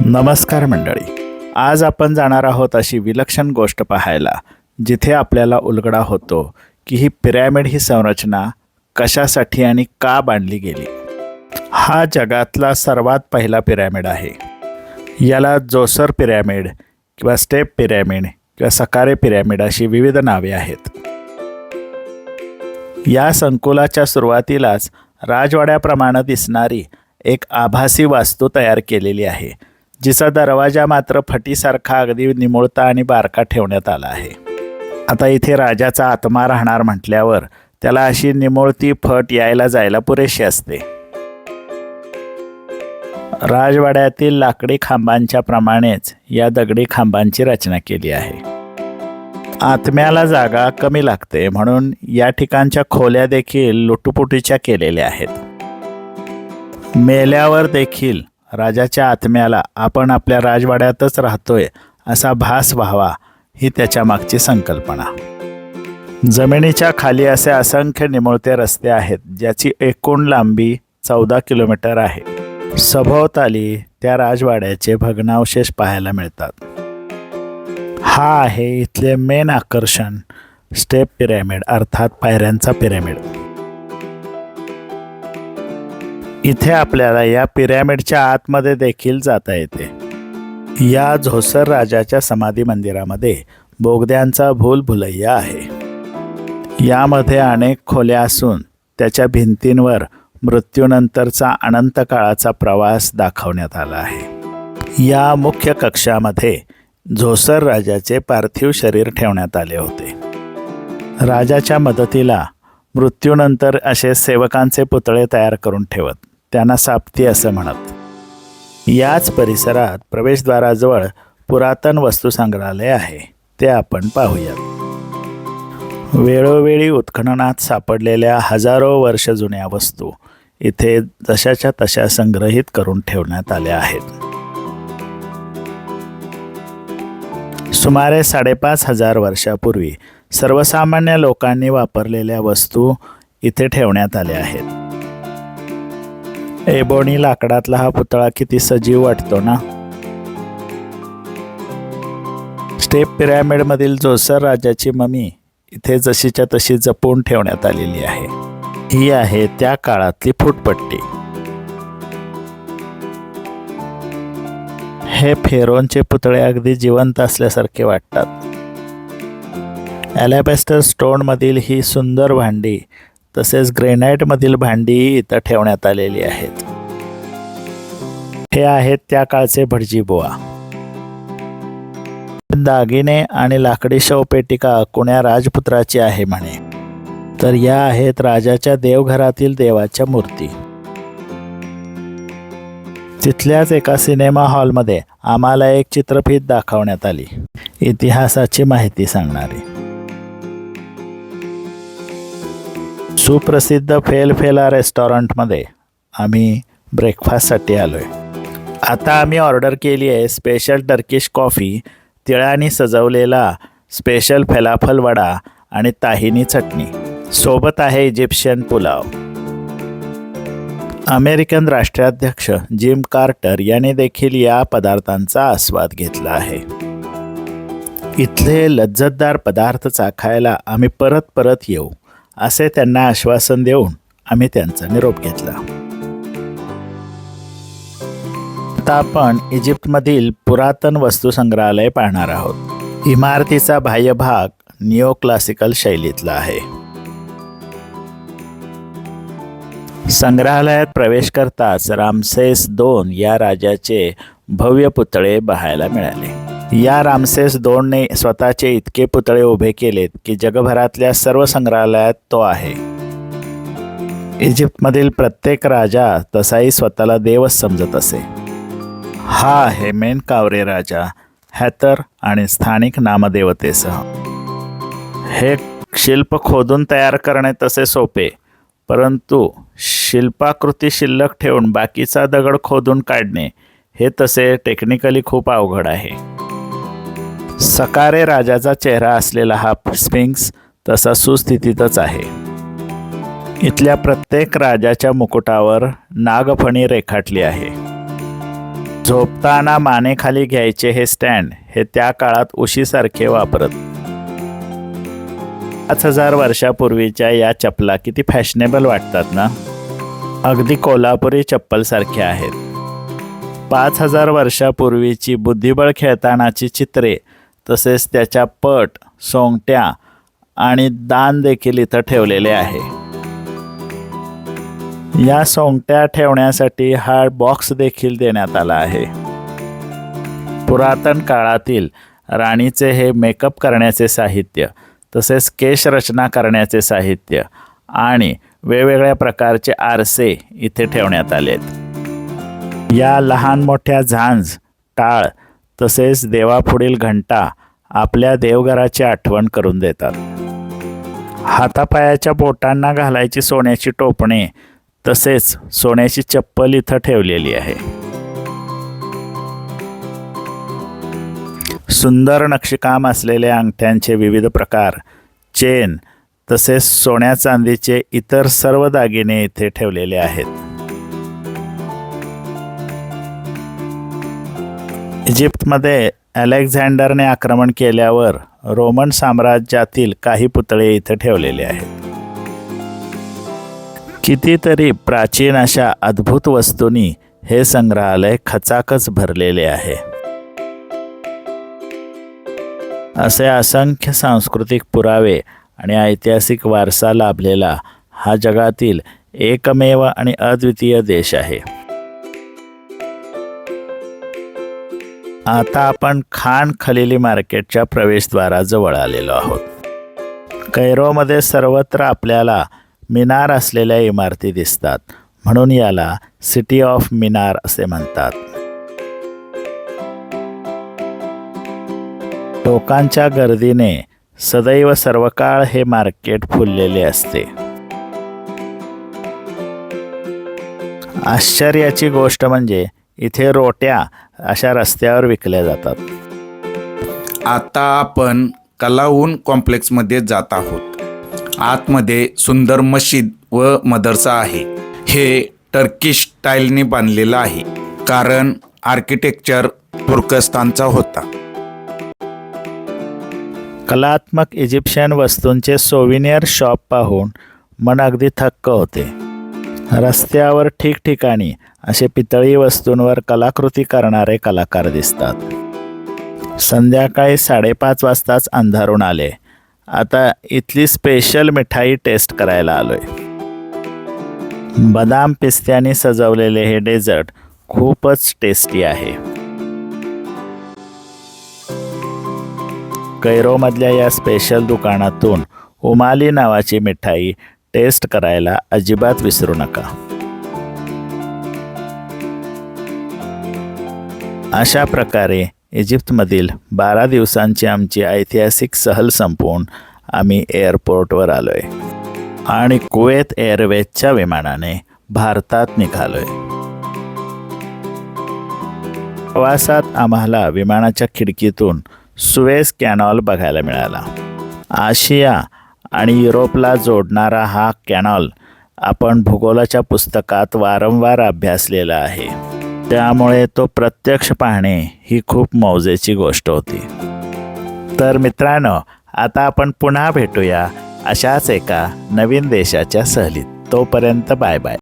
नमस्कार मंडळी, आज आपण जाणार आहोत अशी विलक्षण गोष्ट पाहायला जिथे आपल्याला उलगडा होतो की ही पिरॅमिड ही संरचना कशासाठी आणि का बांधली गेली। हा जगातला सर्वात पहिला पिरॅमिड आहे। याला जोसर पिरॅमिड किंवा स्टेप पिरॅमिड किंवा सकारे पिरॅमिड अशी विविध नावे आहेत। या संकुलाच्या सुरुवातीलाच राजवाड्याप्रमाणे दिसणारी एक आभासी वास्तू तयार केलेली आहे, जिचा दरवाजा मात्र फटीसारखा अगदी निमुळता आणि बारका ठेवण्यात आला आहे। आता इथे राजाचा आत्मा राहणार म्हटल्यावर त्याला अशी निमुळती फट यायला जायला पुरेशी असते। राजवाड्यातील लाकडी खांबांच्या प्रमाणेच या दगडी खांबांची रचना केली आहे। आत्म्याला जागा कमी लागते म्हणून या ठिकाणच्या खोल्या देखील लुटुपुटीच्या केलेल्या आहेत। मेल्यावर देखील राजाच्या आत्म्याला आपण आपल्या राजवाड्यातच राहतोय असा भास व्हावा ही त्याच्या मागची संकल्पना। जमिनीच्या खाली असे असंख्य निमुळते रस्ते आहेत, ज्याची एकूण लांबी 14 किलोमीटर आहे। सभोवताली त्या राजवाड्याचे भग्नावशेष पाहायला मिळतात। हा आहे इथले मेन आकर्षण, स्टेप पिरॅमिड अर्थात पायऱ्यांचा पिरॅमिड। इथे आपल्याला या पिरॅमिडच्या आतमध्ये देखील जाता येते। या झोसर राजाच्या समाधी मंदिरामध्ये बोगद्यांचा भूलभुलैया आहे। यामध्ये अनेक खोल्या असून त्याच्या भिंतींवर मृत्यूनंतरचा अनंत काळाचा प्रवास दाखवण्यात आला आहे। या मुख्य कक्षामध्ये झोसर राजाचे पार्थिव शरीर ठेवण्यात आले होते। राजाच्या मदतीला मृत्यूनंतर असे सेवकांचे पुतळे तयार करून ठेवत, त्यांना साप्ती असं म्हणत। याच परिसरात प्रवेशद्वाराजवळ पुरातन वस्तू संग्रहालय आहे, ते आपण पाहूयात। वेळोवेळी उत्खननात सापडलेल्या हजारो वर्ष जुन्या वस्तू इथे जशाच्या तशा संग्रहित करून ठेवण्यात आल्या आहेत। सुमारे 5,500 वर्षापूर्वी सर्वसामान्य लोकांनी वापरलेल्या वस्तू इथे ठेवण्यात आल्या आहेत। एबोनी लाकडातला हा पुतळा किती सजीव वाटतो ना। स्टेप पिरॅमिडमधील जोसर राजाची ममी इथे जशीच्या तशी जपून ठेवण्यात आलेली आहे। ही आहे त्या काळातली फुटपट्टी। हे फेरोनचे पुतळे अगदी जिवंत असल्यासारखे वाटतात। ॲलॅबॅस्टर स्टोनमधील ही सुंदर भांडी तसेच ग्रेनाइटमधील भांडी इथं ठेवण्यात आलेली आहेत। हे आहेत त्या काळचे भटजीबुवा। दागिने आणि लाकडी शवपेटिका कोण्या राजपुत्राची आहे म्हणे, तर या आहेत राजाच्या देवघरातील देवाच्या मूर्ती। तिथल्याच एका सिनेमा हॉलमध्ये आम्हाला एक चित्रफित दाखवण्यात आली, इतिहासाची माहिती सांगणारी। सुप्रसिद्ध फेलफेला रेस्टॉरंटमध्ये आम्ही ब्रेकफास्टसाठी आलोय। आता आम्ही ऑर्डर केली आहे स्पेशल टर्किश कॉफी, तिळाने सजवलेला स्पेशल फलाफल वडा आणि ताहिनी चटणी, सोबत आहे इजिप्शियन पुलाव। अमेरिकन राष्ट्राध्यक्ष जिम कार्टर यांनी देखील या पदार्थांचा आस्वाद घेतला आहे। इथले लज्जतदार पदार्थ चाखायला आम्ही परत परत येऊ असे त्यांना आश्वासन देऊन आम्ही त्यांचा निरोप घेतला। आता आपण इजिप्तमधील पुरातन वस्तू संग्रहालय पाहणार आहोत। इमारतीचा बाह्य भाग निओ क्लासिकल शैलीतला आहे। संग्रहालयात प्रवेश करताच रामसेस II या राजाचे भव्य पुतळे पाहायला मिळाले। या रामसेस IIने स्वतःचे इतके पुतळे उभे केलेत की जगभरातल्या सर्व संग्रहालयात तो आहे। इजिप्तमधील प्रत्येक राजा तसाही स्वतःला देवच समजत असे। हा आहे मेन कावरे राजा हॅथर आणि स्थानिक नामदेवतेसह। हे शिल्प खोदून तयार करणे तसे सोपे, परंतु शिल्पाकृती शिल्लक ठेवून बाकीचा दगड खोदून काढणे हे तसे टेक्निकली खूप अवघड आहे। सकारे राजाचा चेहरा असलेला हा स्फिंक्स तसा सुस्थितीतच आहे। इथल्या प्रत्येक राजाच्या मुकुटावर नागफणी रेखाटली आहे। झोपताना मानेखाली घ्यायचे हे स्टँड हे त्या काळात उशीसारखे वापरत. 5000 वर्षापूर्वीच्या या चपला किती फॅशनेबल वाटतात ना. अगदी कोल्हापुरी चप्पलसारख्या आहेत. 5000 वर्षापूर्वीची बुद्धिबळ खेळतानाची चित्रे तसेच त्याच्या पट, सोंगट्या आणि दान देखील इथं ठेवलेले आहे. या सोंगट्या ठेवण्यासाठी हा बॉक्स देखील देण्यात आला आहे. पुरातन काळातील राणीचे हे मेकअप करण्याचे साहित्य तसेच केश रचना करण्याचे साहित्य आणि वेगवेगळ्या प्रकारचे आरसे इथे ठेवण्यात आलेत. या लहान मोठ्या झांज, टाळ तसेच देवापुढील घंटा आपल्या देवघराची आठवण करून देतात. हातापायाच्या बोटांना घालायची सोन्याची टोपणे तसेच सोन्याची चप्पल इथं ठेवलेली आहे. सुंदर नक्षीकाम असलेल्या अंगठ्यांचे विविध प्रकार, चेन तसेच सोन्या चांदीचे इतर सर्व दागिने इथे ठेवलेले आहेत. इजिप्तमध्ये अलेक्झांडरने आक्रमण केल्यावर रोमन साम्राज्यातील काही पुतळे इथे ठेवलेले आहेत. कितीतरी प्राचीन अशा अद्भुत वस्तूंनी हे संग्रहालय खचाखच भरलेले आहे. असे असंख्य सांस्कृतिक पुरावे आणि ऐतिहासिक वारसा लाभलेला हा जगातील एकमेव आणि अद्वितीय देश आहे. आता आपण खान खलीली मार्केटच्या प्रवेशद्वाराजवळ आलेलो आहोत. कैरोमध्ये सर्वत्र आपल्याला मिनार असलेल्या इमारती दिसतात, म्हणून याला सिटी ऑफ मिनार असे म्हणतात. लोकांच्या गर्दीने सदैव सर्वकाळ हे मार्केट फुललेले असते. आश्चर्याची गोष्ट म्हणजे इथे रोट्या अशा रस्त्यावर विकल्या जातात. आता आपण कलाऊन कॉम्प्लेक्समध्ये जात आहोत. आतमध्ये सुंदर मशीद व मदरसा आहे. हे टर्किश स्टाईलने बांधलेलं आहे कारण आर्किटेक्चर तुर्कस्तानचा होता. कलात्मक इजिप्शियन वस्तूंचे सोविनियर शॉप पाहून मन अगदी थक्क होते. रस्त्यावर ठिकठिकाणी असे पितळी वस्तूंवर कलाकृती करणारे कलाकार दिसतात. संध्याकाळी 5:30 वाजताच अंधारून आले. आता इथली स्पेशल मिठाई टेस्ट करायला आलोय. बदाम पिस्त्याने सजवलेले हे डेझर्ट खूपच टेस्टी आहे. कैरोमधल्या या स्पेशल दुकानातून उमाली नावाची मिठाई टेस्ट करायला अजिबात विसरू नका. अशा प्रकारे इजिप्तमधील 12 दिवसांची आमची ऐतिहासिक सहल संपवून आम्ही एअरपोर्टवर आलोय आणि कुवेत एअरवेजच्या विमानाने भारतात निघालोय. प्रवासात आम्हाला विमानाच्या खिडकीतून सुएझ कॅनॉल बघायला मिळाला. आशिया आणि युरोपला जोडणारा हा कॅनॉल आपण भूगोलाच्या पुस्तकात वारंवार अभ्यासलेला आहे. त्यामुळे तो प्रत्यक्ष पाहणे ही खूप मौजेची गोष्ट होती. तर मित्रांनो, आता आपण पुन्हा भेटूया अशाच एका नवीन देशाच्या सहलीत. तोपर्यंत बाय बाय.